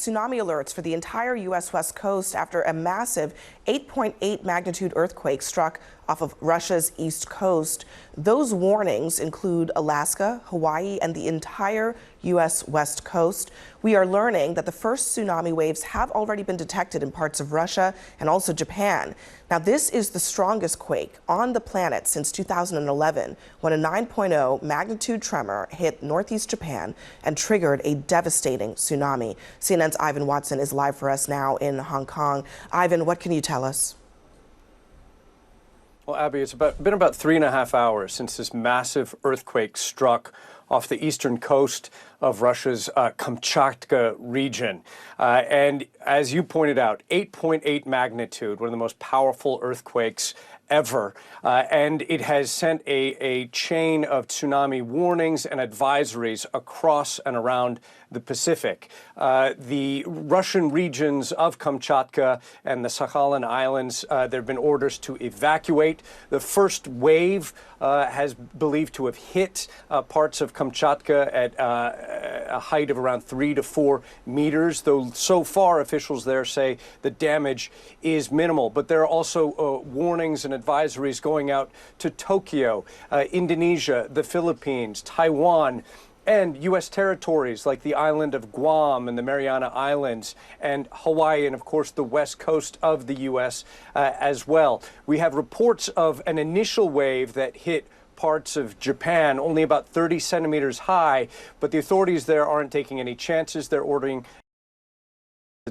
tsunami alerts for the entire U.S. West Coast after a massive 8.8 magnitude earthquake struck off of Russia's east coast. Those warnings include Alaska, Hawaii, and the entire U.S. West Coast. We are learning that the first tsunami waves have already been detected in parts of Russia and also Japan. Now, this is the strongest quake on the planet since 2011, when a 9.0 magnitude tremor hit northeast Japan and triggered a devastating tsunami. CNN's Ivan Watson is live for us now in Hong Kong. Ivan, what can you tell us? Well, Abby, it's been about 3.5 hours since this massive earthquake struck off the eastern coast of Russia's Kamchatka region. And as you pointed out, 8.8 magnitude, one of the most powerful earthquakes ever. And it has sent a chain of tsunami warnings and advisories across and around the Pacific. The Russian regions of Kamchatka and the Sakhalin Islands, there have been orders to evacuate. The first wave has believed to have hit parts of Kamchatka at a height of around 3 to 4 meters, though so far officials there say the damage is minimal. But there are also warnings and advisories going out to Tokyo, Indonesia, the Philippines, Taiwan, and U.S. territories like the island of Guam and the Mariana Islands and Hawaii, and of course the west coast of the U.S. As well. We have reports of an initial wave that hit parts of Japan, only about 30 centimeters high, but the authorities there aren't taking any chances. They're ordering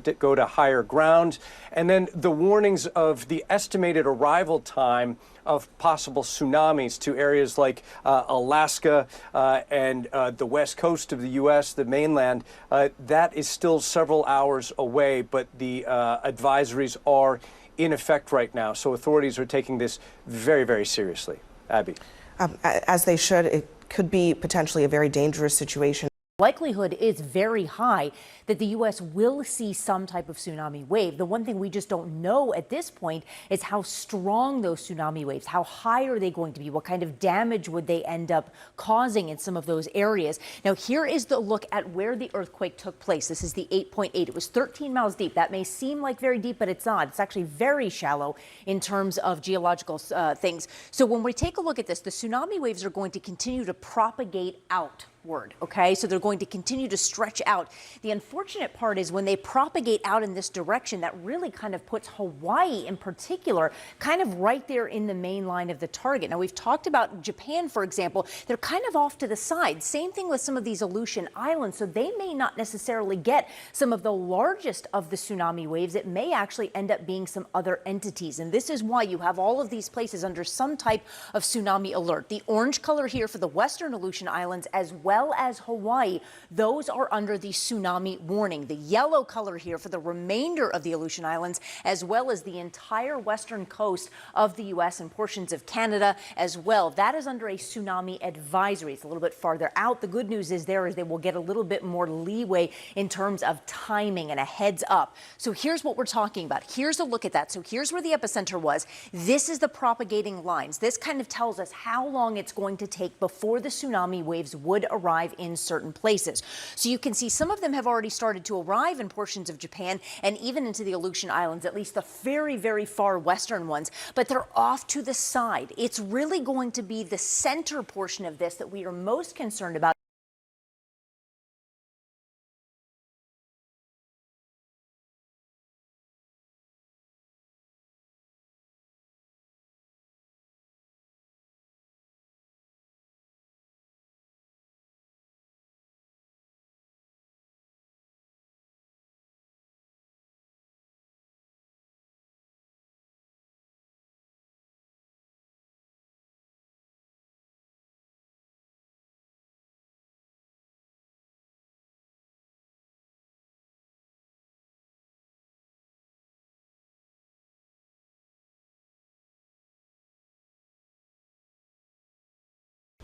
to go to higher ground. And then the warnings of the estimated arrival time of possible tsunamis to areas like Alaska and the west coast of the U.S., the mainland, that is still several hours away, but the advisories are in effect right now. So authorities are taking this very, very seriously. Abby. As they should. It could be potentially a very dangerous situation. Likelihood is very high that the U.S. will see some type of tsunami wave. The one thing we just don't know at this point is how strong those tsunami waves, how high are they going to be, what kind of damage would they end up causing in some of those areas. Now, here is the look at where the earthquake took place. This is the 8.8. It was 13 miles deep. That may seem like very deep, but it's not. It's actually very shallow in terms of geological things. So when we take a look at this, the tsunami waves are going to continue to propagate outward. Okay, so they're going to continue to stretch out. The unfortunate part is when they propagate out in this direction, that really kind of puts Hawaii in particular kind of right there in the main line of the target. Now, we've talked about Japan, for example. They're kind of off to the side. Same thing with some of these Aleutian Islands, so they may not necessarily get some of the largest of the tsunami waves. It may actually end up being some other entities, and this is why you have all of these places under some type of tsunami alert. The orange color here for the western Aleutian Islands as well as Hawaii, those are under the tsunami warning. The yellow color here for the remainder of the Aleutian Islands, as well as the entire western coast of the U.S. and portions of Canada as well. That is under a tsunami advisory. It's a little bit farther out. The good news is they will get a little bit more leeway in terms of timing and a heads up. So here's what we're talking about. Here's a look at that. So here's where the epicenter was. This is the propagating lines. This kind of tells us how long it's going to take before the tsunami waves would arrive in certain places. So you can see some of them have already started to arrive in portions of Japan and even into the Aleutian Islands, at least the very, very far western ones, but they're off to the side. It's really going to be the center portion of this that we are most concerned about.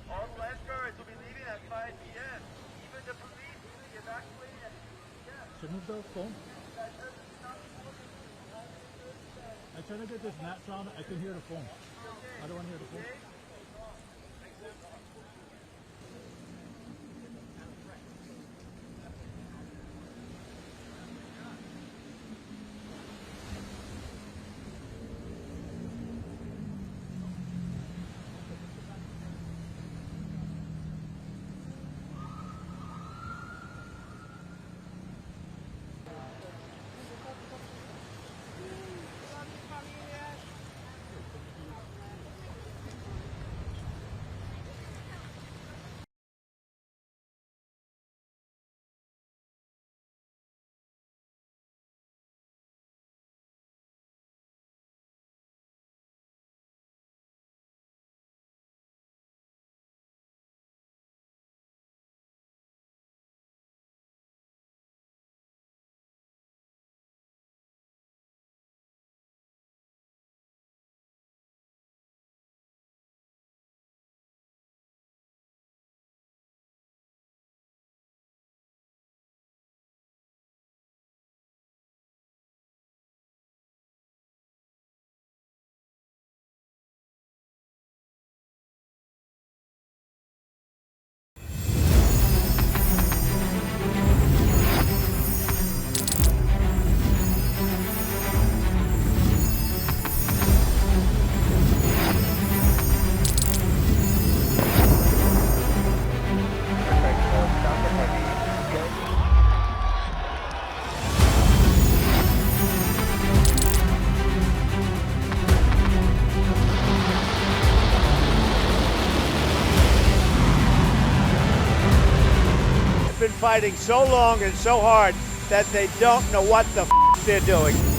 All the lifeguards will be leaving at 5 p.m. Even the police will be evacuating at 6 p.m. So move the phone. I'm trying to get this mat sound. I can hear the phone. I don't want to hear the phone. fighting so long and so hard that they don't know what the they're doing.